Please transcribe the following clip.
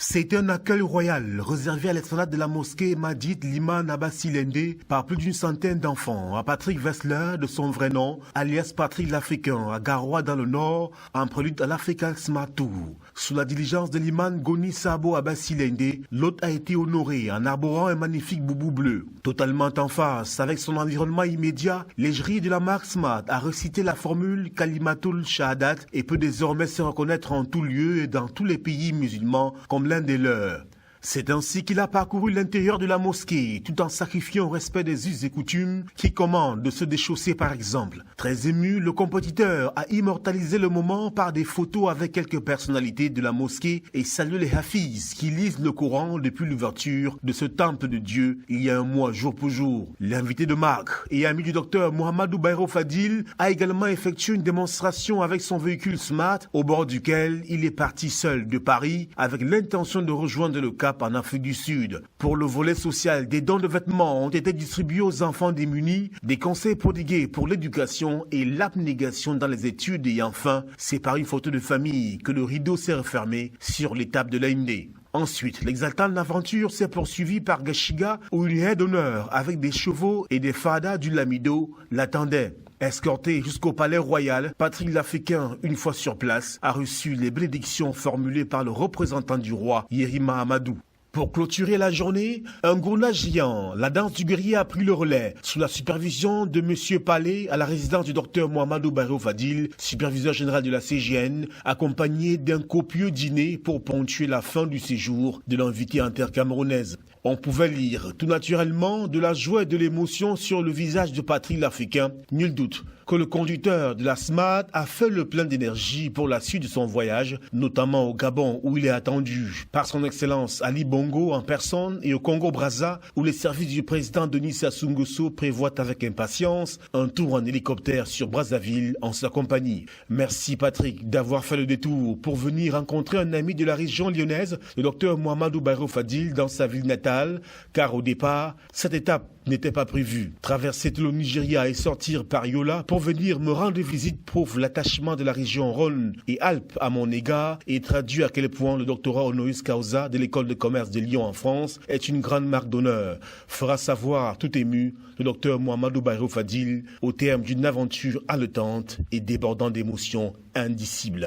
C'est un accueil royal réservé à l'esplanade de la mosquée Majid Liman Abassi-Lende par plus d'une centaine d'enfants à Patrick Wessler de son vrai nom, alias Patrick l'Africain, à Garoua dans le Nord, en prélude à l'African Smart Tour. Sous la diligence de l'imam Goni Sabo Abassi-Lende, l'hôte a été honoré en arborant un magnifique boubou bleu. Totalement en face avec son environnement immédiat, l'égérie de la marque Smart a recité la formule Kalimatul Shahadat et peut désormais se reconnaître en tout lieu et dans tous les pays musulmans comme l'un des leurs. C'est ainsi qu'il a parcouru l'intérieur de la mosquée, tout en sacrifiant au respect des us et coutumes qui commandent de se déchausser par exemple. Très ému, le compositeur a immortalisé le moment par des photos avec quelques personnalités de la mosquée et salue les hafiz qui lisent le Coran depuis l'ouverture de ce temple de Dieu il y a un mois jour pour jour. L'invité de marque et ami du docteur Mohamedou Bayrou Fadil a également effectué une démonstration avec son véhicule Smart au bord duquel il est parti seul de Paris avec l'intention de rejoindre le Cap en Afrique du Sud. Pour le volet social, des dons de vêtements ont été distribués aux enfants démunis, des conseils prodigués pour l'éducation et l'abnégation dans les études et enfin, c'est par une photo de famille que le rideau s'est refermé sur l'étape de l'Aïndé. Ensuite, l'exaltante aventure s'est poursuivie par Gashiga où une haie d'honneur avec des chevaux et des fadas du Lamido l'attendait. Escorté jusqu'au palais royal, Patrick l'Africain, une fois sur place, a reçu les bénédictions formulées par le représentant du roi, Yerima Amadou. Pour clôturer la journée, un gourna géant, la danse du guerrier a pris le relais, sous la supervision de M. Palais à la résidence du docteur Mohamedou Bayrou Fadil, superviseur général de la CGN, accompagné d'un copieux dîner pour ponctuer la fin du séjour de l'invité intercamerounaise. On pouvait lire tout naturellement de la joie et de l'émotion sur le visage de Patrick l'Africain. Nul doute que le conducteur de la SMAT a fait le plein d'énergie pour la suite de son voyage, notamment au Gabon où il est attendu par son excellence Ali Bongo en personne et au Congo-Brazza où les services du président Denis Sassou Nguesso prévoient avec impatience un tour en hélicoptère sur Brazzaville en sa compagnie. Merci Patrick d'avoir fait le détour pour venir rencontrer un ami de la région lyonnaise, le docteur Mohamedou Bayrou Fadil dans sa ville natale, car au départ, cette étape n'était pas prévue. Traverser tout le Nigeria et sortir par Yola pour venir me rendre visite prouve l'attachement de la région Rhône et Alpes à mon égard et traduit à quel point le doctorat honoris causa de l'école de commerce de Lyon en France est une grande marque d'honneur. Fera savoir tout ému le docteur Mohamedou Bayrou Fadil au terme d'une aventure haletante et débordant d'émotions indicibles.